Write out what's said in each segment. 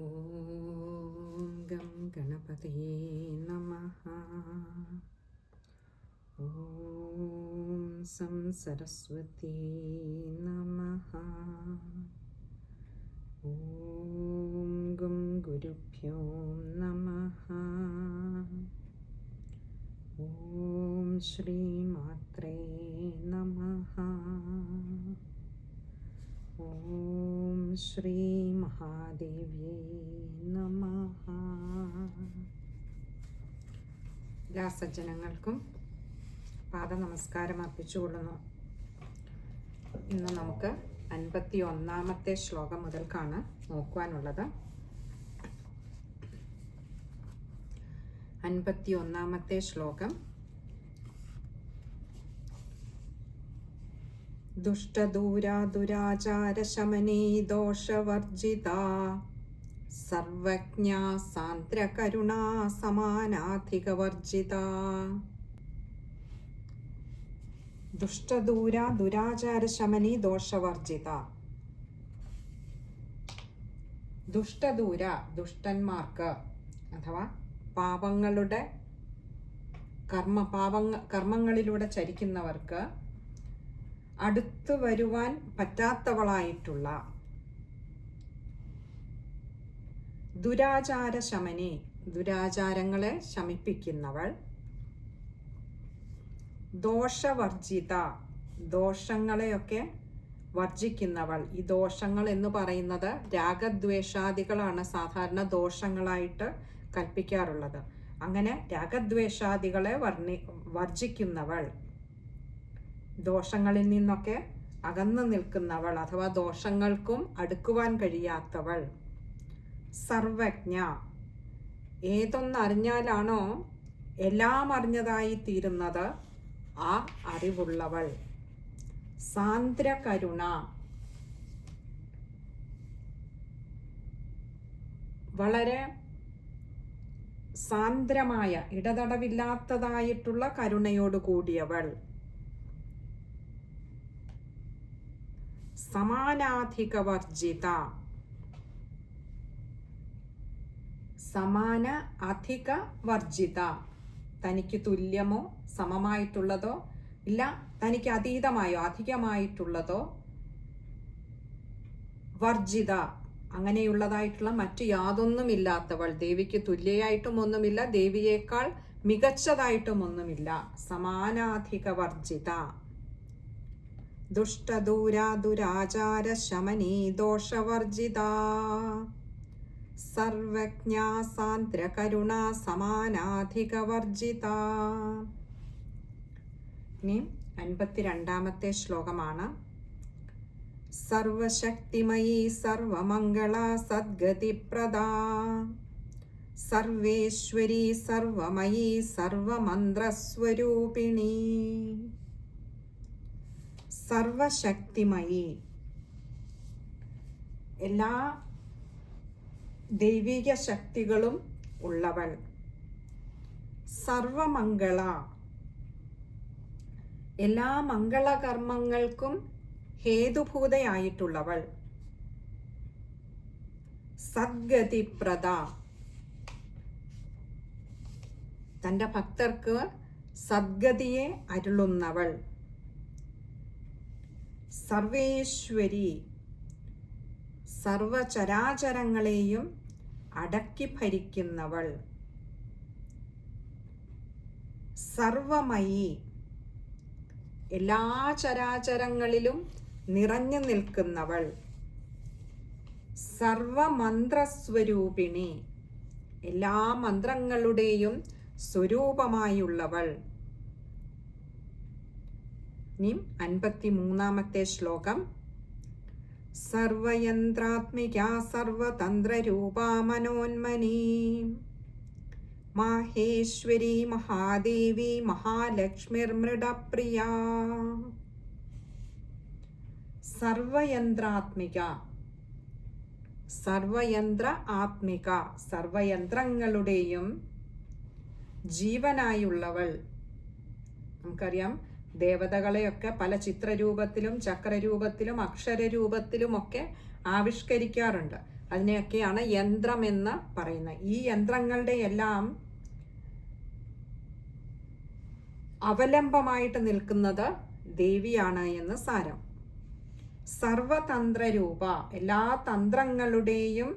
ഓം gum ഗണപതയേ നമഃ. ഓം some Saraswati നമഃ. ഓം gum ഗുരുഭ്യോ നമഃ. ഓം ശ്രീ മാത്രേ നമഃ. ഓം ശ്രീ മഹാദേവ്യേ നമഃ. എല്ലാ സജ്ജനങ്ങൾക്കും പാദനമസ്കാരം അർപ്പിച്ചുകൊള്ളുന്നു. ഇന്ന് നമുക്ക് 51-ാമത്തെ ശ്ലോകം മുതൽക്കാണ് നോക്കുവാനുള്ളത്. 51-ാമത്തെ ശ്ലോകം: ദുഷ്ടദൂരാ ദുരാചാരശമനീ ദോഷവർജിതാ സർവജ്ഞാ സാന്ദ്രകരുണാ സമാനാധികവർജിതാ. ദുഷ്ടദൂരാ ദുരാചാരശമനീ ദോഷവർജിത. ദുഷ്ടദൂര, ദുഷ്ടന്മാർക്ക് അഥവാ പാപങ്ങളുടെ കർമ്മങ്ങളിലൂടെ ചരിക്കുന്നവർക്ക് അടുത്തു വരുവാൻ പറ്റാത്തവളായിട്ടുള്ള ദുരാചാരശമനി, ദുരാചാരങ്ങളെ ശമിപ്പിക്കുന്നവൾ. ദോഷവർജിത, ദോഷങ്ങളെയൊക്കെ വർജിക്കുന്നവൾ. ഈ ദോഷങ്ങൾ എന്ന് പറയുന്നത് രാഗദ്വേഷാദികളാണ് സാധാരണ ദോഷങ്ങളായിട്ട് കൽപ്പിക്കാറുള്ളത്. അങ്ങനെ രാഗദ്വേഷാദികളെ വർജിക്കുന്നവൾ, ദോഷങ്ങളിൽ നിന്നൊക്കെ അകന്നു നിൽക്കുന്നവൾ അഥവാ ദോഷങ്ങൾക്കും അടുക്കുവാൻ കഴിയാത്തവൾ. സർവജ്ഞ, ഏതൊന്നറിഞ്ഞാലാണോ എല്ലാം അറിഞ്ഞതായി തീരുന്നത് ആ അറിവുള്ളവൾ. സാന്ദ്രകരുണ, വളരെ സാന്ദ്രമായ ഇടതടവില്ലാത്തതായിട്ടുള്ള കരുണയോട് കൂടിയവൾ. സമാനാധികവർജിത, സമാന അധിക വർജിത, തനിക്ക് തുല്യമോ സമമായിട്ടുള്ളതോ ഇല്ല, തനിക്ക് അതീതമായോ അധികമായിട്ടുള്ളതോ വർജിത, അങ്ങനെയുള്ളതായിട്ടുള്ള മറ്റു യാതൊന്നുമില്ലാത്തവൾ. ദേവിക്ക് തുല്യയായിട്ടും ഒന്നുമില്ല, ദേവിയേക്കാൾ മികച്ചതായിട്ടും ഒന്നുമില്ല. സമാനാധിക വർജിത. ദുഷ്ടദൂരാ ദുരാചാര ശമനീ ദോഷവർജിത സർവജ്ഞാ സാന്ദ്രകരുണ സമാനാധികവർജിത. ഇനി 52-ാമത്തെ ശ്ലോകമാണ്. സർവശക്തിമയീ സർവമംഗള സദ്ഗതിപ്രദാ സർവേശ്വരീ സർവമയീ സർവമന്ത്രസ്വരൂപിണീ. സർവശക്തിമയി, എല്ലാ ദൈവിക ശക്തികളും ഉള്ളവൾ. സർവമംഗള, എല്ലാ മംഗളകർമ്മങ്ങൾക്കും ഹേതുഭൂതയായിട്ടുള്ളവൾ. സദ്ഗതിപ്രദ, തൻ്റെ ഭക്തർക്ക് സദ്ഗതിയെ അരുളുന്നവൾ. സർവേശ്വരി, സർവചരാചരങ്ങളെയും അടക്കി ഭരിക്കുന്നവൾ. സർവമയി, എല്ലാ ചരാചരങ്ങളിലും നിറഞ്ഞു നിൽക്കുന്നവൾ. സർവമന്ത്രസ്വരൂപിണി, എല്ലാ മന്ത്രങ്ങളുടെയും സ്വരൂപമായുള്ളവൾ. ഇനി 53-ാമത്തെ ശ്ലോകം. സർവയന്ത്രാത്മികാ സർവതന്ത്രരൂപാ മനോന്മനീ മാഹേശ്വരി മഹാദേവി മഹാലക്ഷ്മിർമൃഡപ്രിയ. സർവയന്ത്രാത്മിക, സർവയന്ത്ര ആത്മിക, സർവയന്ത്രങ്ങളുടെയും ജീവനായുള്ളവൾ. നമുക്കറിയാം, ദേവതകളെയൊക്കെ പല ചിത്രരൂപത്തിലും ചക്രരൂപത്തിലും അക്ഷരരൂപത്തിലും ഒക്കെ ആവിഷ്കരിക്കാറുണ്ട്. അതിനെയൊക്കെയാണ് യന്ത്രമെന്ന് പറയുന്നത്. ഈ യന്ത്രങ്ങളുടെ എല്ലാം അവലംബമായിട്ട് നിൽക്കുന്നത് ദേവിയാണ് എന്ന് സാരം. സർവതന്ത്രരൂപ, എല്ലാ തന്ത്രങ്ങളുടെയും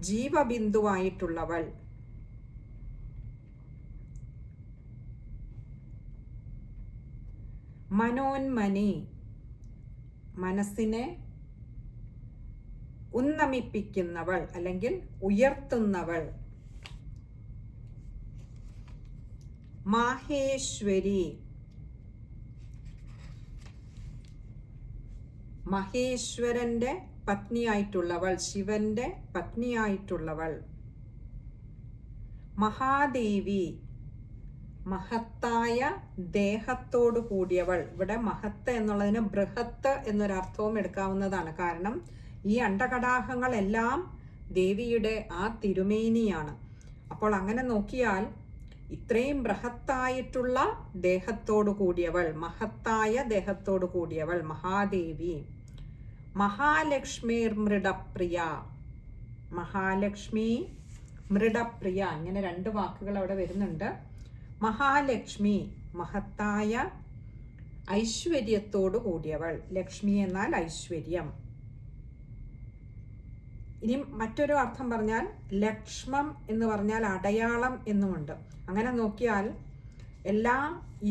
ജീവബിന്ദുവായിട്ടുള്ളവൾ. മനോന്മനി, മനസ്സിനെ ഉന്നമിപ്പിക്കുന്നവൾ അല്ലെങ്കിൽ ഉയർത്തുന്നവൾ. മാഹേശ്വരി, മഹേശ്വരന്റെ പത്നിയായിട്ടുള്ളവൾ, ശിവന്റെ പത്നിയായിട്ടുള്ളവൾ. മഹാദേവി, മഹത്തായ ദേഹത്തോടു കൂടിയവൾ. ഇവിടെ മഹത്ത് എന്നുള്ളതിന് ബൃഹത്ത് എന്നൊരർത്ഥവും എടുക്കാവുന്നതാണ്. കാരണം ഈ അണ്ടകടാഹങ്ങളെല്ലാം ദേവിയുടെ ആ തിരുമേനിയാണ്. അപ്പോൾ അങ്ങനെ നോക്കിയാൽ ഇത്രയും ബൃഹത്തായിട്ടുള്ള ദേഹത്തോടു കൂടിയവൾ, മഹത്തായ ദേഹത്തോടു കൂടിയവൾ മഹാദേവി. മഹാലക്ഷ്മിർ മൃഡപ്രിയ, മഹാലക്ഷ്മി മൃഡപ്രിയ, ഇങ്ങനെ രണ്ട് വാക്കുകൾ അവിടെ വരുന്നുണ്ട്. മഹാലക്ഷ്മി, മഹത്തായ ഐശ്വര്യത്തോടു കൂടിയവൾ. ലക്ഷ്മി എന്നാൽ ഐശ്വര്യം. ഇനി മറ്റൊരു അർത്ഥം പറഞ്ഞാൽ ലക്ഷ്മം എന്ന് പറഞ്ഞാൽ അടയാളം എന്നുമുണ്ട്. അങ്ങനെ നോക്കിയാൽ എല്ലാ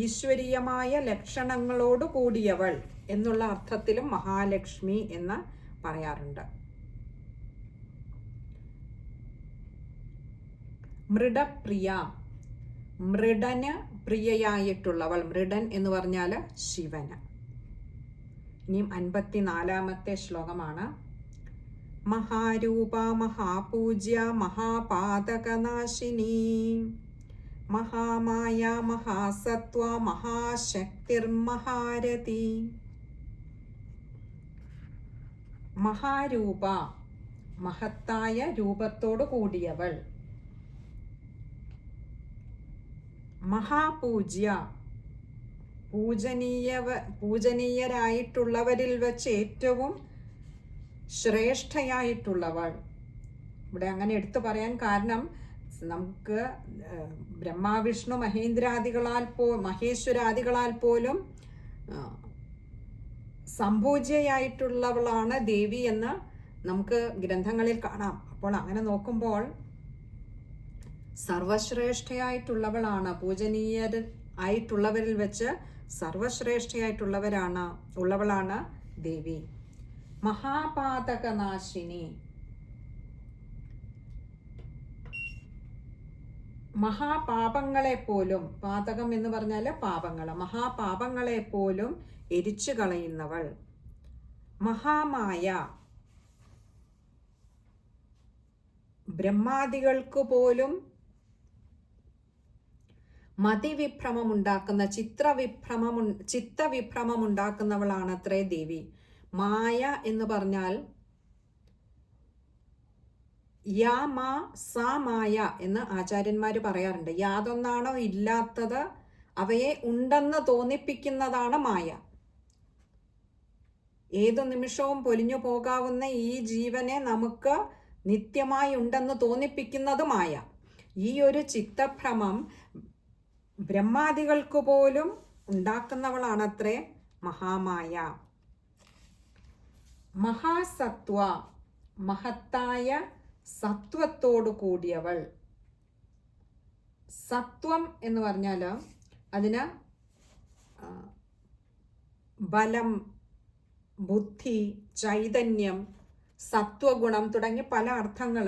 ഈശ്വരീയമായ ലക്ഷണങ്ങളോട് കൂടിയവൾ എന്നുള്ള അർത്ഥത്തിലും മഹാലക്ഷ്മി എന്ന് പറയാറുണ്ട്. മൃഡപ്രിയ, മൃഡന് പ്രിയയായിട്ടുള്ളവൾ. മൃഡൻ എന്ന് പറഞ്ഞാൽ ശിവന്. ഇനിയും 54-ാമത്തെ ശ്ലോകമാണ്. മഹാരൂപ മഹാപൂജ്യ മഹാപാതകനാശിനി മഹാമായ മഹാസത്വ മഹാശക്തിർമഹാരതി. മഹാരൂപ, മഹത്തായ രൂപത്തോടു കൂടിയവൾ. മഹാപൂജ്യ, പൂജനീയരായിട്ടുള്ളവരിൽ വെച്ച് ഏറ്റവും ശ്രേഷ്ഠയായിട്ടുള്ളവൾ. ഇവിടെ അങ്ങനെ എടുത്തു പറയാൻ കാരണം നമുക്ക് ബ്രഹ്മാവിഷ്ണു മഹേശ്വരാദികളാൽ പോലും സംപൂജ്യയായിട്ടുള്ളവളാണ് ദേവി എന്ന് നമുക്ക് ഗ്രന്ഥങ്ങളിൽ കാണാം. അപ്പോൾ അങ്ങനെ നോക്കുമ്പോൾ സർവശ്രേഷ്ഠയായിട്ടുള്ളവളാണ്, പൂജനീയരായിട്ടുള്ളവരിൽ വെച്ച് സർവശ്രേഷ്ഠയായിട്ടുള്ളവളാണ് ദേവി. മഹാപാതകനാശിനി, മഹാപാപങ്ങളെപ്പോലും, പാതകം എന്ന് പറഞ്ഞാൽ പാപങ്ങൾ, മഹാപാപങ്ങളെപ്പോലും എരിച്ചു കളയുന്നവൾ. മഹാമായ, ബ്രഹ്മാദികൾക്ക് പോലും മതിവിഭ്രമമുണ്ടാക്കുന്ന ചിത്തവിഭ്രമമുണ്ടാക്കുന്നവളാണ് അത്രേ ദേവി. മായ എന്ന് പറഞ്ഞാൽ യാ മാ സാ മായ എന്ന് ആചാര്യന്മാർ പറയാറുണ്ട്. യാതൊന്നാണോ ഇല്ലാത്തത് അവയെ ഉണ്ടെന്ന് തോന്നിപ്പിക്കുന്നതാണ് മായ. ഏതു നിമിഷവും പൊലിഞ്ഞു പോകാവുന്ന ഈ ജീവനെ നമുക്ക് നിത്യമായി ഉണ്ടെന്ന് തോന്നിപ്പിക്കുന്നത് മായ. ഈ ഒരു ചിത്തഭ്രമം ബ്രഹ്മാദികൾക്ക് പോലും ഉണ്ടാക്കുന്നവളാണത്രേ മഹാമായ. മഹാസത്വ, മഹത്തായ സത്വത്തോടു കൂടിയവൾ. സത്വം എന്ന് പറഞ്ഞാൽ അതിന് ബലം, ബുദ്ധി, ചൈതന്യം, സത്വഗുണം തുടങ്ങി പല അർത്ഥങ്ങൾ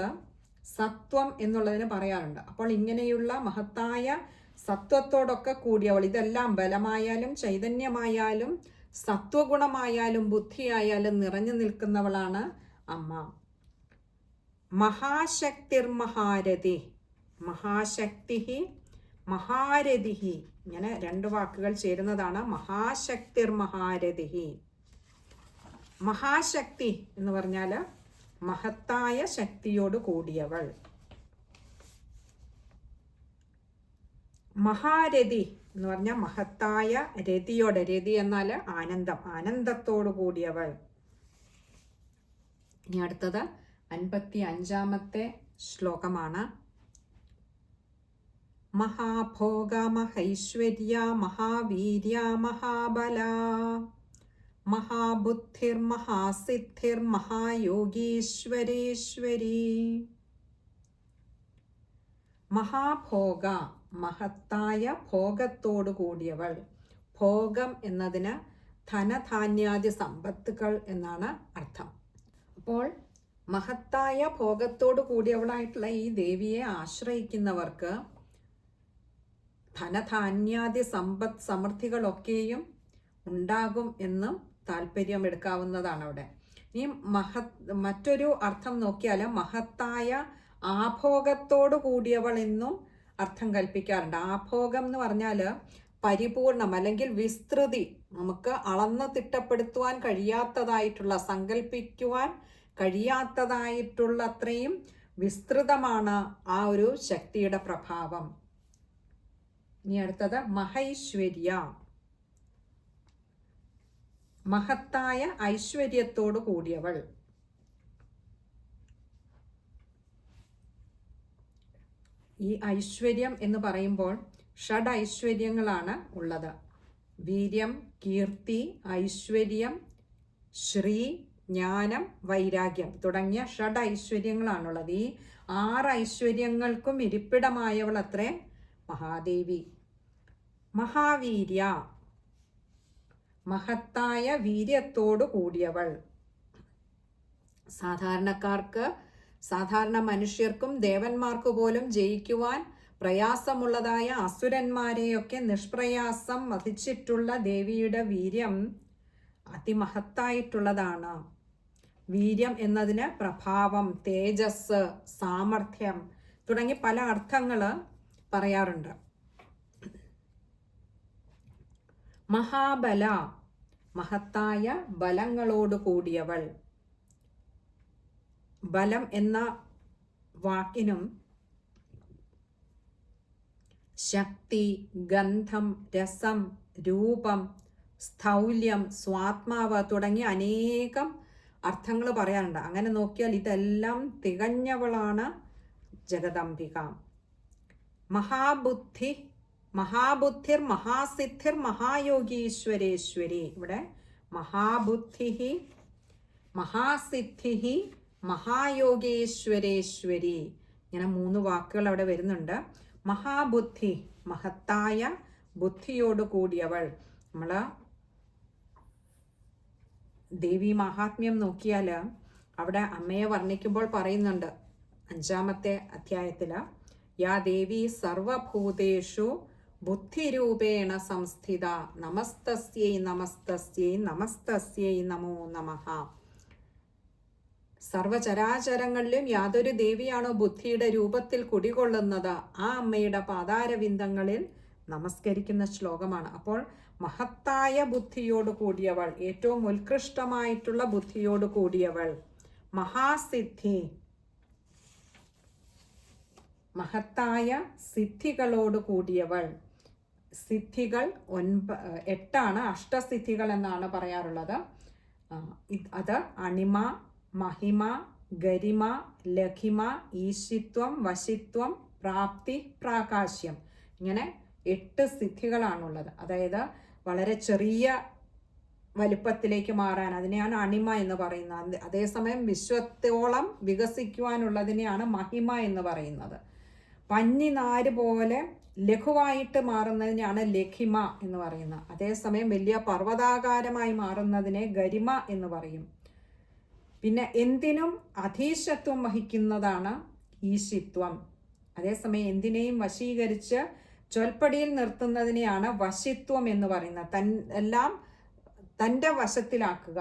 സത്വം എന്നുള്ളതിന് പറയാറുണ്ട്. അപ്പോൾ ഇങ്ങനെയുള്ള മഹത്തായ സത്വത്തോടൊക്കെ കൂടിയവൾ, ഇതെല്ലാം ബലമായാലും ചൈതന്യമായാലും സത്വഗുണമായാലും ബുദ്ധിയായാലും നിറഞ്ഞു നിൽക്കുന്നവളാണ് അമ്മ. മഹാശക്തിർമഹാരതി, മഹാശക്തി മഹാരഥി, ഇങ്ങനെ രണ്ട് വാക്കുകൾ ചേരുന്നതാണ് മഹാശക്തിർമഹാരഥി. മഹാശക്തി എന്ന് പറഞ്ഞാൽ മഹത്തായ ശക്തിയോട് കൂടിയവൾ. മഹാരഥി എന്ന് പറഞ്ഞാൽ മഹത്തായ രതിയോട്, രതി എന്നാൽ ആനന്ദം, ആനന്ദത്തോടു കൂടിയവൾ. ഇനി അടുത്തത് 55-ാമത്തെ ശ്ലോകമാണ്. മഹാഭോഗ മഹൈശ്വര്യ മഹാവീര്യ മഹാബല മഹാബുദ്ധിർ മഹാസിദ്ധിർ മഹായോഗീശ്വരേശ്വരി. മഹാഭോഗ, മഹത്തായ ഭോഗത്തോടു കൂടിയവൾ. ഭോഗം എന്നതിന് ധനധാന്യാദി സമ്പത്തുകൾ എന്നാണ് അർത്ഥം. അപ്പോൾ മഹത്തായ ഭോഗത്തോടു കൂടിയവളായിട്ടുള്ള ഈ ദേവിയെ ആശ്രയിക്കുന്നവർക്ക് ധനധാന്യാദി സമ്പത്ത് സമൃദ്ധികളൊക്കെയും ഉണ്ടാകും എന്നും താല്പര്യമെടുക്കാവുന്നതാണ് അവിടെ. ഈ മറ്റൊരു അർത്ഥം നോക്കിയാൽ മഹത്തായ ആഭോഗത്തോടു കൂടിയവൾ എന്നും അർത്ഥം കൽപ്പിക്കാറുണ്ട്. ആഭോഗം എന്ന് പറഞ്ഞാൽ പരിപൂർണം അല്ലെങ്കിൽ വിസ്തൃതി, നമുക്ക് അളന്ന് തിട്ടപ്പെടുത്തുവാൻ കഴിയാത്തതായിട്ടുള്ള, സങ്കല്പിക്കുവാൻ കഴിയാത്തതായിട്ടുള്ള അത്രയും വിസ്തൃതമാണ് ആ ഒരു ശക്തിയുടെ പ്രഭാവം. ഇനി അടുത്തത് മഹൈശ്വര്യ, മഹത്തായ ഐശ്വര്യത്തോടു കൂടിയവൾ. ഈ ഐശ്വര്യം എന്ന് പറയുമ്പോൾ ഷഡ് ഐശ്വര്യങ്ങളാണ് ഉള്ളത്. വീര്യം, കീർത്തി, ഐശ്വര്യം, ശ്രീ, ജ്ഞാനം, വൈരാഗ്യം തുടങ്ങിയ ഷഡ് ഐശ്വര്യങ്ങളാണുള്ളത്. ഈ 6 ഐശ്വര്യങ്ങൾക്കും ഇരിപ്പിടമായവൾ അത്രേ മഹാദേവി. മഹാവീര്യ, മഹത്തായ വീര്യത്തോടു കൂടിയവൾ. സാധാരണ മനുഷ്യർക്കും ദേവന്മാർക്ക് പോലും ജയിക്കുവാൻ പ്രയാസമുള്ളതായ അസുരന്മാരെയൊക്കെ നിഷ്പ്രയാസം വധിച്ചിട്ടുള്ള ദേവിയുടെ വീര്യം അതിമഹത്തായിട്ടുള്ളതാണ്. വീര്യം എന്നതിന് പ്രഭാവം, തേജസ്, സാമർഥ്യം തുടങ്ങി പല അർത്ഥങ്ങൾ പറയാറുണ്ട്. മഹാബല, മഹത്തായ ബലങ്ങളോട് കൂടിയവൾ. ബലം എന്ന വാക്കിനും ശക്തി, ഗന്ധം, രസം, രൂപം, സ്ഥൗല്യം, സ്വാത്മാവ് തുടങ്ങിയ അനേകം അർത്ഥങ്ങൾ പറയാറുണ്ട്. അങ്ങനെ നോക്കിയാൽ ഇതെല്ലാം തികഞ്ഞവളാണ് ജഗദംബിക. മഹാബുദ്ധിർ മഹാസിദ്ധിർ മഹായോഗീശ്വരേശ്വരി. ഇവിടെ മഹാബുദ്ധി, മഹാസിദ്ധി, മഹായോഗേശ്വരേശ്വരി, ഇങ്ങനെ 3 വാക്കുകൾ അവിടെ വരുന്നുണ്ട്. മഹാബുദ്ധി, മഹത്തായ ബുദ്ധിയോട് കൂടിയവൾ. നമ്മൾ ദേവി മഹാത്മ്യം നോക്കിയാൽ അവിടെ അമ്മയെ വർണ്ണിക്കുമ്പോൾ പറയുന്നുണ്ട് 5-ാമത്തെ അധ്യായത്തിൽ, യാ ദേവി സർവഭൂതേഷു ബുദ്ധിരൂപേണ സംസ്ഥിത നമസ്തസ്യൈ നമസ്തസ്യൈ നമസ്തസ്യൈ നമോ നമഃ. സർവചരാചരങ്ങളിലും യാതൊരു ദേവിയാണോ ബുദ്ധിയുടെ രൂപത്തിൽ കുടികൊള്ളുന്നത് ആ അമ്മയുടെ പാതാരവിന്ദങ്ങളിൽ നമസ്കരിക്കുന്ന ശ്ലോകമാണ്. അപ്പോൾ മഹത്തായ ബുദ്ധിയോട് കൂടിയവൾ, ഏറ്റവും ഉത്കൃഷ്ടമായിട്ടുള്ള ബുദ്ധിയോട് കൂടിയവൾ. മഹാസിദ്ധി, മഹത്തായ സിദ്ധികളോട് കൂടിയവൾ. സിദ്ധികൾ 8 അഷ്ടസിദ്ധികൾ എന്നാണ് പറയാറുള്ളത്. അത് അണിമ, മഹിമ, ഗരിമ, ലഘിമ, ഈശിത്വം, വശിത്വം, പ്രാപ്തി, പ്രാകാശ്യം, ഇങ്ങനെ 8 സിദ്ധികളാണുള്ളത്. അതായത് വളരെ ചെറിയ വലിപ്പത്തിലേക്ക് മാറാൻ, അതിനെയാണ് അണിമ എന്ന് പറയുന്നത്. അതേസമയം വിശ്വത്തോളം വികസിക്കുവാനുള്ളതിനെയാണ് മഹിമ എന്ന് പറയുന്നത്. പഞ്ഞിനാര് പോലെ ലഘുവായിട്ട് മാറുന്നതിനെയാണ് ലഘിമ എന്ന് പറയുന്നത്. അതേസമയം വലിയ പർവ്വതാകാരമായി മാറുന്നതിനെ ഗരിമ എന്ന് പറയും. പിന്നെ എന്തിനും അധീശത്വം വഹിക്കുന്നതാണ് ഈശിത്വം. അതേസമയം എന്തിനേയും വശീകരിച്ച് ചൊൽപ്പടിയിൽ നിർത്തുന്നതിനെയാണ് വശിത്വം എന്ന് പറയുന്നത്. എല്ലാം തൻ്റെ വശത്തിലാക്കുക.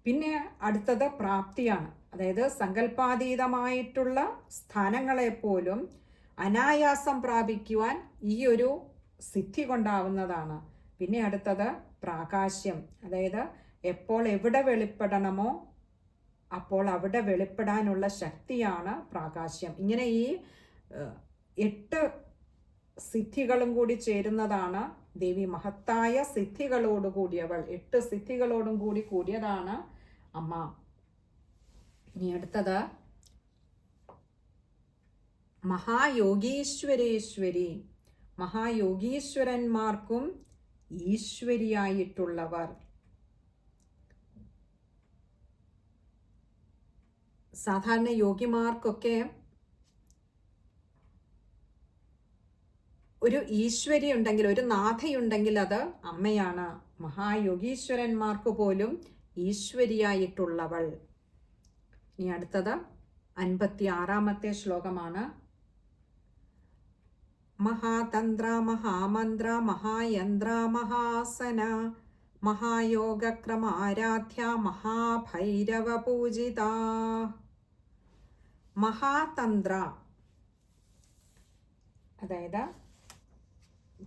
പിന്നെ അടുത്തത് പ്രാപ്തിയാണ്. അതായത് സങ്കല്പാതീതമായിട്ടുള്ള സ്ഥാനങ്ങളെപ്പോലും അനായാസം പ്രാപിക്കുവാൻ ഈ ഒരു സിദ്ധി കൊണ്ടാവുന്നതാണ്. പിന്നെ അടുത്തത് പ്രാകാശ്യം. അതായത് എപ്പോൾ എവിടെ വെളിപ്പെടണമോ അപ്പോൾ അവിടെ വെളിപ്പെടാനുള്ള ശക്തിയാണ് പ്രാകാശ്യം. ഇങ്ങനെ ഈ 8 സിദ്ധികളും കൂടി ചേരുന്നതാണ് ദേവി. മഹത്തായ സിദ്ധികളോട് കൂടിയവൾ, 8 സിദ്ധികളോടും കൂടി കൂടിയതാണ് അമ്മ. ഇനി അടുത്തത് മഹായോഗീശ്വരേശ്വരി. മഹായോഗീശ്വരന്മാർക്കും ഈശ്വരിയായിട്ടുള്ളവർ. സാധാരണ യോഗിമാർക്കൊക്കെ ഒരു ഈശ്വരി ഉണ്ടെങ്കിൽ, ഒരു നാഥയുണ്ടെങ്കിൽ അത് അമ്മയാണ്. മഹായോഗീശ്വരന്മാർക്ക് പോലും ഈശ്വരിയായിട്ടുള്ളവൾ. ഇനി അടുത്തത് 56-ാമത്തെ ശ്ലോകമാണ്. മഹാതന്ത്ര മഹാമന്ത്ര മഹായന്ത്ര മഹാസന മഹായോഗക്രമാരാധ്യ മഹാഭൈരവ പൂജിത. മഹാതന്ത്ര അതായത്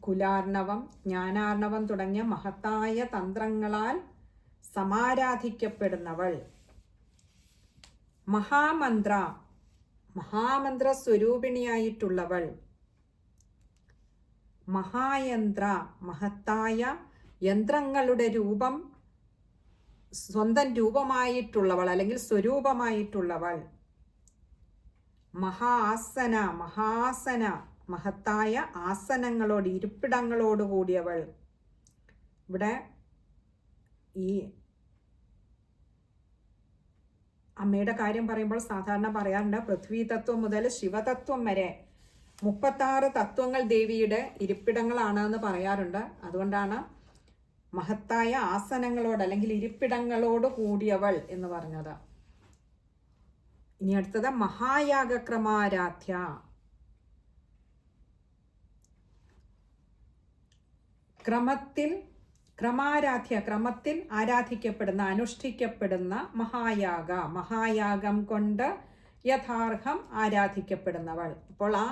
കുലാർണവം, ജ്ഞാനാർണവം തുടങ്ങിയ മഹത്തായ തന്ത്രങ്ങളാൽ സമാരാധിക്കപ്പെടുന്നവൾ. മഹാമന്ത്ര, മഹാമന്ത്ര സ്വരൂപിണിയായിട്ടുള്ളവൾ. മഹായന്ത്ര, മഹത്തായ യന്ത്രങ്ങളുടെ രൂപം, സ്വന്തം രൂപമായിട്ടുള്ളവൾ അല്ലെങ്കിൽ സ്വരൂപമായിട്ടുള്ളവൾ. മഹാസന, മഹാസന, മഹത്തായ ആസനങ്ങളോട്, ഇരിപ്പിടങ്ങളോട് കൂടിയവൾ. ഇവിടെ ഈ അമ്മയുടെ കാര്യം പറയുമ്പോൾ സാധാരണ പറയാറുണ്ട് പൃഥ്വി തത്വം മുതൽ ശിവതത്വം വരെ 36 തത്വങ്ങൾ ദേവിയുടെ ഇരിപ്പിടങ്ങളാണ് എന്ന് പറയാറുണ്ട്. അതുകൊണ്ടാണ് മഹത്തായ ആസനങ്ങളോട് അല്ലെങ്കിൽ ഇരിപ്പിടങ്ങളോട് കൂടിയവൾ എന്ന് പറഞ്ഞത്. ഇനി അടുത്തത് മഹായാഗക്രമാരാധ്യ. ക്രമത്തിൽ ആരാധിക്കപ്പെടുന്ന, അനുഷ്ഠിക്കപ്പെടുന്ന മഹായാഗ, മഹായാഗം കൊണ്ട് യഥാർഹം ആരാധിക്കപ്പെടുന്നവൾ. അപ്പോൾ ആ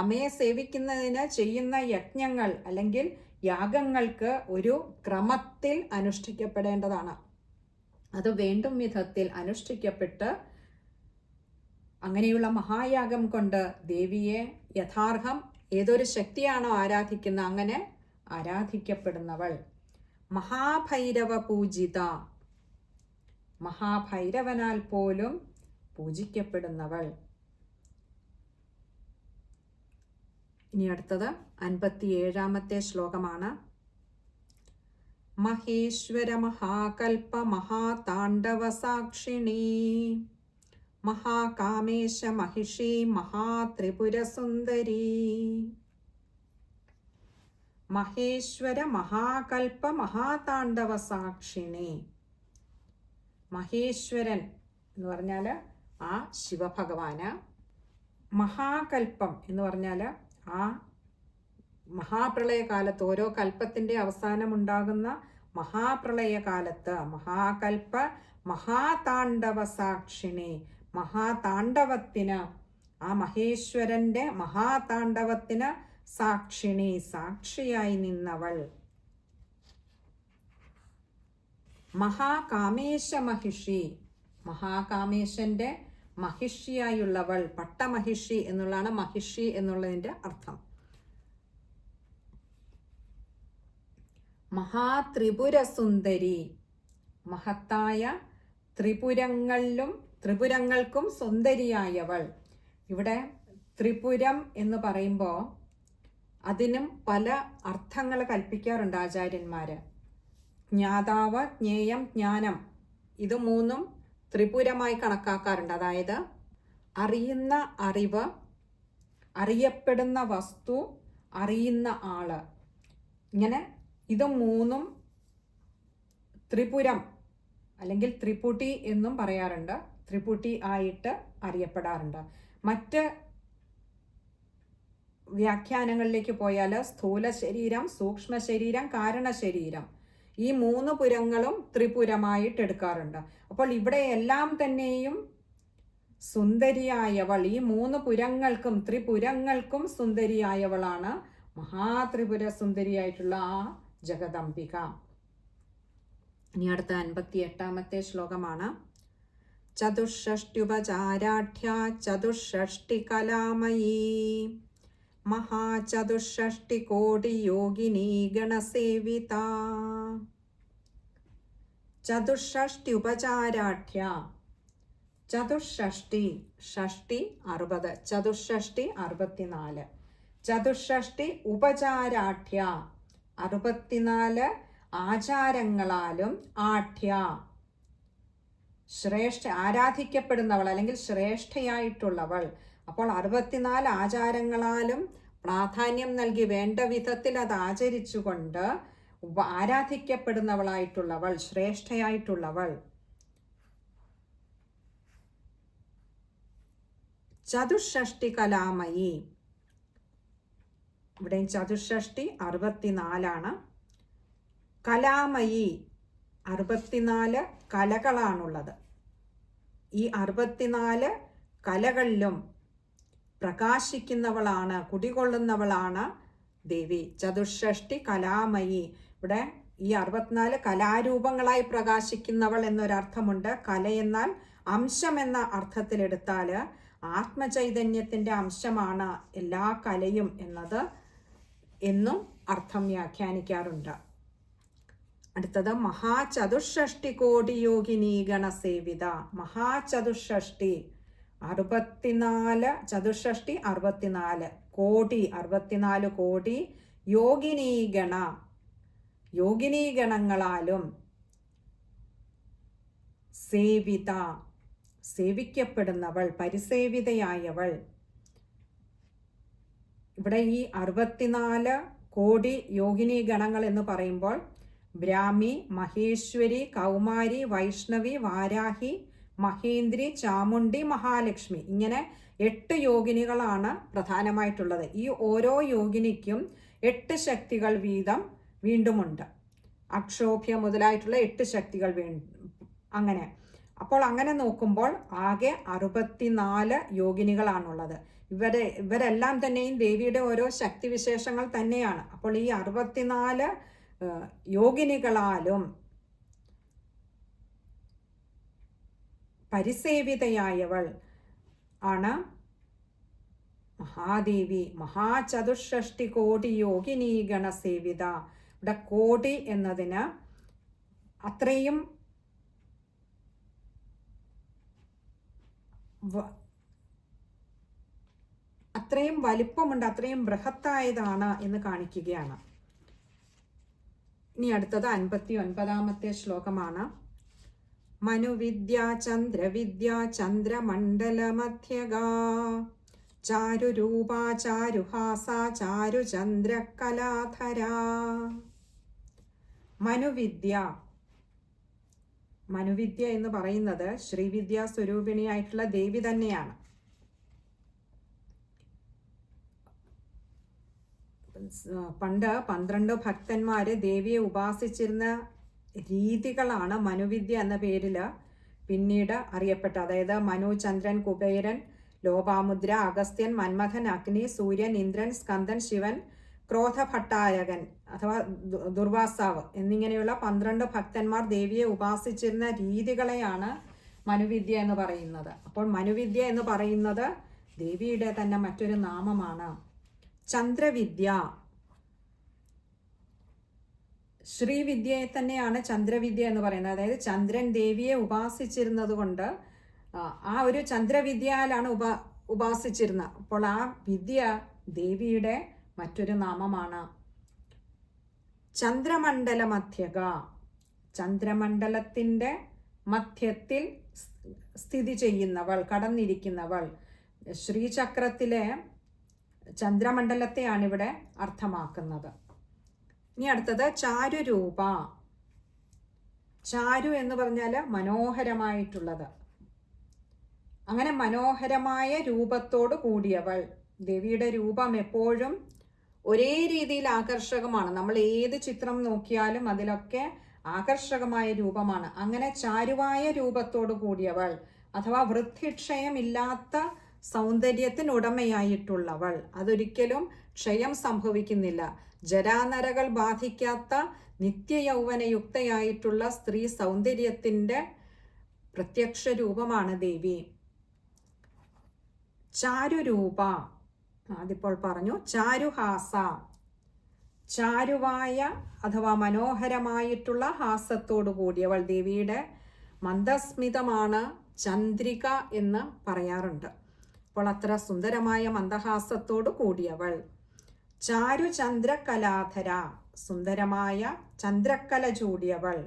അമ്മയെ സേവിക്കുന്നതിന് ചെയ്യുന്ന യജ്ഞങ്ങൾ അല്ലെങ്കിൽ യാഗങ്ങൾക്ക് ഒരു ക്രമത്തിൽ അനുഷ്ഠിക്കപ്പെടേണ്ടതാണ്. അത് വേണ്ടും വിധത്തിൽ അനുഷ്ഠിക്കപ്പെട്ട് അങ്ങനെയുള്ള മഹായാഗം കൊണ്ട് ദേവിയെ യഥാർഹം ഏതൊരു ശക്തിയാണോ ആരാധിക്കുന്ന അങ്ങനെ ആരാധിക്കപ്പെടുന്നവൾ. മഹാഭൈരവ പൂജിത, മഹാഭൈരവനാൽ പോലും പൂജിക്കപ്പെടുന്നവൾ. ഇനി അടുത്തത് 57-ാമത്തെ ശ്ലോകമാണ്. മഹേശ്വര മഹാകൽപ മഹാതാണ്ഡവ സാക്ഷിണി മഹാകാമേശ മഹിഷി മഹാത്രിപുര സുന്ദരി. മഹേശ്വര മഹാകൽപ മഹാതാണ്ഡവ സാക്ഷിണി. മഹേശ്വരൻ എന്ന് പറഞ്ഞാൽ ആ ശിവഭഗവാന്, മഹാകൽപ്പം എന്ന് പറഞ്ഞാൽ ആ മഹാപ്രളയകാലത്ത്, ഓരോ കൽപ്പത്തിൻ്റെ അവസാനമുണ്ടാകുന്ന മഹാപ്രളയകാലത്ത് മഹാകൽപ്പ മഹാതാണ്ഡവ സാക്ഷിണി, മഹാതാണ്ഡവത്തിന്, ആ മഹേശ്വരന്റെ മഹാതാണ്ഡവത്തിന് സാക്ഷിണി, സാക്ഷിയായി നിന്നവൾ. മഹാകാമേശ മഹിഷി, മഹാകാമേശന്റെ മഹിഷിയായുള്ളവൾ, പട്ടമഹിഷി എന്നുള്ളതാണ് മഹിഷി എന്നുള്ളതിൻ്റെ അർത്ഥം. മഹാത്രിപുര സുന്ദരി, മഹത്തായ ത്രിപുരങ്ങൾക്കും സുന്ദരിയായവൾ. ഇവിടെ ത്രിപുരം എന്ന് പറയുമ്പോൾ അതിനും പല അർത്ഥങ്ങൾ കൽപ്പിക്കാറുണ്ട് ആചാര്യന്മാര്. ജ്ഞാതാവ്, ജ്ഞേയം, ജ്ഞാനം, ഇത് മൂന്നും ത്രിപുരമായി കണക്കാക്കാറുണ്ട്. അതായത് അറിയുന്ന അറിവ്, അറിയപ്പെടുന്ന വസ്തു, അറിയുന്ന ആള്, ഇങ്ങനെ ഇത് മൂന്നും ത്രിപുരം അല്ലെങ്കിൽ ത്രിപുടി എന്നും പറയാറുണ്ട്. ത്രിപുടി ആയിട്ട് അറിയപ്പെടാറുണ്ട്. മറ്റ് വ്യാഖ്യാനങ്ങളിലേക്ക് പോയാൽ സ്ഥൂല ശരീരം, സൂക്ഷ്മ ശരീരം, കാരണ ശരീരം, ഈ 3 പുരങ്ങളും ത്രിപുരമായിട്ട് എടുക്കാറുണ്ട്. അപ്പോൾ ഇവിടെ എല്ലാം തന്നെയും സുന്ദരിയായവൾ, ഈ 3 പുരങ്ങൾക്കും ത്രിപുരങ്ങൾക്കും സുന്ദരിയായവളാണ് മഹാത്രിപുര സുന്ദരിയായിട്ടുള്ള ആ ജഗദംബിക. ഇനി അടുത്ത 58-ാമത്തെ ശ്ലോകമാണ്. ചതുഷ്ഷ്ട്യുപചാരാഢ്യ ചതുഷ്ഷ്ടി കലാമയീ മഹാചതുഷ്ഷ്ടി കോടി യോഗിനീ ഗണസേവിത. ചതുഷ്ഷ്ട്യുപചാരാഢ്യ, ചതുഷ്ഷഷ്ടി, ഷഷ്ടി 60, ചതുഷ്ഷഷ്ടി 64. ചതുഷ്ഷഷ്ടി ഉപചാരാഠ്യ, 64 ആചാരങ്ങളാലും ആഠ്യ, ആരാധിക്കപ്പെടുന്നവൾ അല്ലെങ്കിൽ ശ്രേഷ്ഠയായിട്ടുള്ളവൾ. അപ്പോൾ 64 ആചാരങ്ങളാലും പ്രാധാന്യം നൽകി വേണ്ട വിധത്തിൽ അത് ആചരിച്ചുകൊണ്ട് ആരാധിക്കപ്പെടുന്നവളായിട്ടുള്ളവൾ, ശ്രേഷ്ഠയായിട്ടുള്ളവൾ. ചതുഷ്ഷഷ്ടി കലാമയി, ഇവിടെയും ചതുഷ്ഷഷ്ടി 64. കലാമയി 64 കലകളാണുള്ളത്. ഈ 64 കലകളിലും പ്രകാശിക്കുന്നവളാണ്, കുടികൊള്ളുന്നവളാണ് ദേവി. ചതുഷ്ഷഷ്ടി കലാമയി, ഇവിടെ ഈ 64 കലാരൂപങ്ങളായി പ്രകാശിക്കുന്നവൾ എന്നൊരർത്ഥമുണ്ട്. കല എന്നാൽ അംശം എന്ന അർത്ഥത്തിലെടുത്താൽ ആത്മചൈതന്യത്തിൻ്റെ അംശമാണ് എല്ലാ കലയും എന്നും അർത്ഥം വ്യാഖ്യാനിക്കാറുണ്ട്. അടുത്തത് മഹാചതുഷ്ഷഷ്ടി കോടി യോഗിനീഗണ സേവിത. മഹാചതുഷ്ഷഷ്ടി 64, ചതുഷ്ഷഷ്ടി 64 കോടി, 64 കോടി യോഗിനീഗണങ്ങളാലും സേവിത, സേവിക്കപ്പെടുന്നവൾ, പരിസേവിതയായവൾ. ഇവിടെ ഈ 64 കോടി യോഗിനി ഗണങ്ങൾ എന്ന് പറയുമ്പോൾ ബ്രാഹ്മി, മഹേശ്വരി, കൗമാരി, വൈഷ്ണവി, വാരാഹി, മഹേന്ദ്രി, ചാമുണ്ഡി, മഹാലക്ഷ്മി, ഇങ്ങനെ 8 യോഗിനികളാണ് പ്രധാനമായിട്ടുള്ളത്. ഈ ഓരോ യോഗിനിക്കും 8 ശക്തികൾ വീണ്ടുമുണ്ട്. അക്ഷോഭ്യ മുതലായിട്ടുള്ള 8 ശക്തികൾ അങ്ങനെ. അപ്പോൾ അങ്ങനെ നോക്കുമ്പോൾ ആകെ 64 യോഗിനികളാണുള്ളത്. ഇവരെല്ലാം തന്നെയും ദേവിയുടെ ഓരോ ശക്തിവിശേഷങ്ങൾ തന്നെയാണ്. അപ്പോൾ ഈ 64 യോഗിനികളാലും പരിസേവിതയായവൾ ആണ് മഹാദേവി. മഹാചതുഷ്ഷഷ്ടി കോടി യോഗിനീ ഗണസേവിത. ഇവിടെ കോടി എന്നതിന് അത്രയും വലിപ്പമുണ്ട്, അത്രയും ബൃഹത്തായതാണ് എന്ന് കാണിക്കുകയാണ്. ഇനി അടുത്തത് 59-ാമത്തെ ശ്ലോകമാണ്. മനുവിദ്യ ചന്ദ്രവിദ്യ ചന്ദ്രമണ്ഡലമധ്യഗാ ചാരുരൂപാ ചാരുഹാസാ ചാരുചന്ദ്രകലാധരാ. മനുവിദ്യ എന്ന് പറയുന്നത് ശ്രീവിദ്യാ സ്വരൂപിണിയായിട്ടുള്ള ദേവി തന്നെയാണ്. പണ്ട് 12 ഭക്തന്മാര് ദേവിയെ ഉപാസിച്ചിരുന്ന രീതികളാണ് മനുവിദ്യ എന്ന പേരിൽ പിന്നീട് അറിയപ്പെട്ടത്. അതായത് മനു, ചന്ദ്രൻ, കുബേരൻ, ലോപാമുദ്ര, അഗസ്ത്യൻ, മന്മഥൻ, അഗ്നി, സൂര്യൻ, ഇന്ദ്രൻ, സ്കന്ദൻ, ശിവൻ, ക്രോധഭട്ടാരകൻ അഥവാ ദുർവാസാവ് എന്നിങ്ങനെയുള്ള 12 ഭക്തന്മാർ ദേവിയെ ഉപാസിച്ചിരുന്ന രീതികളെയാണ് മനുവിദ്യ എന്ന് പറയുന്നത്. അപ്പോൾ മനുവിദ്യ എന്ന് പറയുന്നത് ദേവിയുടെ തന്നെ മറ്റൊരു നാമമാണ്. ചന്ദ്രവിദ്യ, ശ്രീവിദ്യയെ തന്നെയാണ് ചന്ദ്രവിദ്യ എന്ന് പറയുന്നത്. അതായത് ചന്ദ്രൻ ദേവിയെ ഉപാസിച്ചിരുന്നത് കൊണ്ട് ആ ഒരു ചന്ദ്രവിദ്യയിലാണ് ഉപാസിച്ചിരുന്നത്. അപ്പോൾ ആ വിദ്യ ദേവിയുടെ മറ്റൊരു നാമമാണ്. ചന്ദ്രമണ്ഡല മധ്യക, ചന്ദ്രമണ്ഡലത്തിൻ്റെ മധ്യത്തിൽ സ്ഥിതി ചെയ്യുന്നവൾ, കടന്നിരിക്കുന്നവൾ. ശ്രീചക്രത്തിലെ ചന്ദ്രമണ്ഡലത്തെയാണ് ഇവിടെ അർത്ഥമാക്കുന്നത്. ഇനി അടുത്തത് ചാരുരൂപ. ചാരു എന്ന് പറഞ്ഞാൽ മനോഹരമായിട്ടുള്ളത്. അങ്ങനെ മനോഹരമായ രൂപത്തോട് കൂടിയവൾ. ദേവിയുടെ രൂപം എപ്പോഴും ഒരേ രീതിയിൽ ആകർഷകമാണ്. നമ്മൾ ഏത് ചിത്രം നോക്കിയാലും അതിലൊക്കെ ആകർഷകമായ രൂപമാണ്. അങ്ങനെ ചാരുവായ രൂപത്തോട് കൂടിയവൾ അഥവാ വൃദ്ധിക്ഷയമില്ലാത്ത സൗന്ദര്യത്തിനുടമയായിട്ടുള്ളവൾ. അതൊരിക്കലും ക്ഷയം സംഭവിക്കുന്നില്ല. ജരാനരകൾ ബാധിക്കാത്ത നിത്യയൗവനയുക്തയായിട്ടുള്ള സ്ത്രീ സൗന്ദര്യത്തിൻ്റെ പ്രത്യക്ഷ രൂപമാണ് ദേവി. ചാരുരൂപ, അതിപ്പോൾ പറഞ്ഞു. ചാരുഹാസ, ചാരുവായ അഥവാ മനോഹരമായിട്ടുള്ള ഹാസത്തോടു കൂടിയവൾ. ദേവിയുടെ മന്ദസ്മിതമാണ് ചന്ദ്രിക എന്ന് പറയാറുണ്ട്. അപ്പോൾ അത്ര സുന്ദരമായ മന്ദഹാസത്തോടു കൂടിയവൾ. ചാരു ചന്ദ്രകലാധര, സുന്ദരമായ ചന്ദ്രക്കല ചൂടിയവൾ.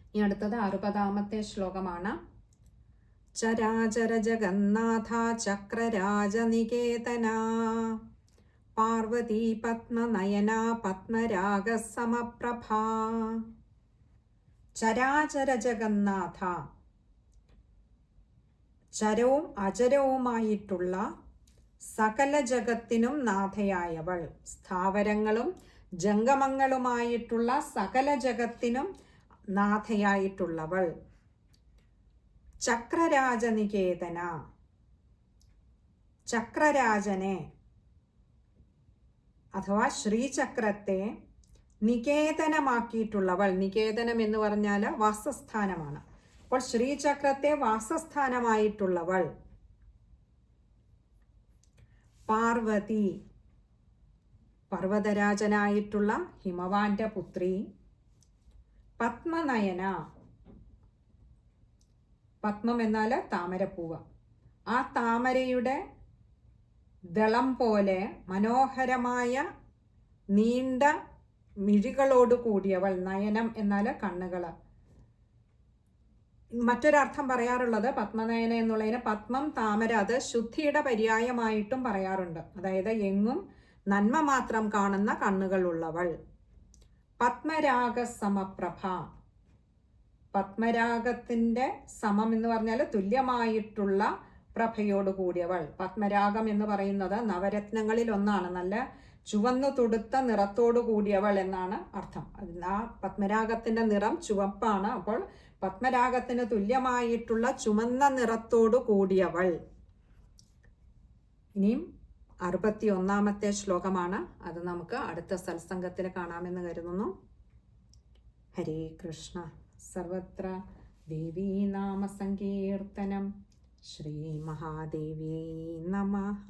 ഇനി അടുത്തത് 60ാമത്തെ ശ്ലോകമാണ്. ചരാചര ജഗന്നാഥ ചക്രരാജനികേതന പാർവതി പത്മനയന പത്മരാഗ സമപ്രഭ. ചരാചര ജഗന്നാഥ, ചരവും അചരവുമായിട്ടുള്ള സകല ജഗത്തിനും നാഥയായവൾ. സ്ഥാവരങ്ങളും ജംഗമങ്ങളുമായിട്ടുള്ള സകല ജഗത്തിനും നാഥയായിട്ടുള്ളവൾ. ചക്രരാജനികേതന, ചക്രരാജനെ അഥവാ ശ്രീചക്രത്തെ നികേതനമാക്കിയിട്ടുള്ളവൾ. നികേതനം എന്ന് പറഞ്ഞാൽ വാസസ്ഥാനമാണ്. അപ്പോൾ ശ്രീചക്രത്തെ വാസസ്ഥാനമായിട്ടുള്ളവൾ. പാർവതി, പർവ്വതരാജനായിട്ടുള്ള ഹിമവാന്റെ പുത്രി. പത്മനയന, പത്മം എന്നാൽ താമരപ്പൂവ്. ആ താമരയുടെ ദളം പോലെ മനോഹരമായ നീണ്ട മിഴികളോട് കൂടിയവൾ. നയനം എന്നാൽ കണ്ണുകൾ. മറ്റൊരർത്ഥം പറയാറുള്ളത് പത്മനയന എന്നുള്ളതിന് പത്മം, താമര, അത് ശുദ്ധിയുടെ പര്യായമായിട്ടും പറയാറുണ്ട്. അതായത് എങ്ങും നന്മ മാത്രം കാണുന്ന കണ്ണുകളുള്ളവൾ. പത്മരാഗ സമപ്രഭ, പത്മരാഗത്തിൻ്റെ സമം എന്ന് പറഞ്ഞാൽ തുല്യമായിട്ടുള്ള പ്രഭയോട് കൂടിയവൾ. പത്മരാഗം എന്ന് പറയുന്നത് നവരത്നങ്ങളിൽ ഒന്നാണ്. നല്ല ചുവന്നു തുടുത്ത നിറത്തോടു കൂടിയവൾ എന്നാണ് അർത്ഥം. ആ പത്മരാഗത്തിൻ്റെ നിറം ചുവപ്പാണ്. അപ്പോൾ പത്മരാഗത്തിന് തുല്യമായിട്ടുള്ള ചുമന്ന നിറത്തോടു കൂടിയവൾ. ഇനിയും 61ാമത്തെ ശ്ലോകമാണ്. അത് നമുക്ക് അടുത്ത സത്സംഗത്തിൽ കാണാമെന്ന് കരുതുന്നു. ഹരേ കൃഷ്ണ. സർവത്ര ദേവീ നാമ സങ്കീർത്തനം. ശ്രീ മഹാദേവ്യൈ നമഃ.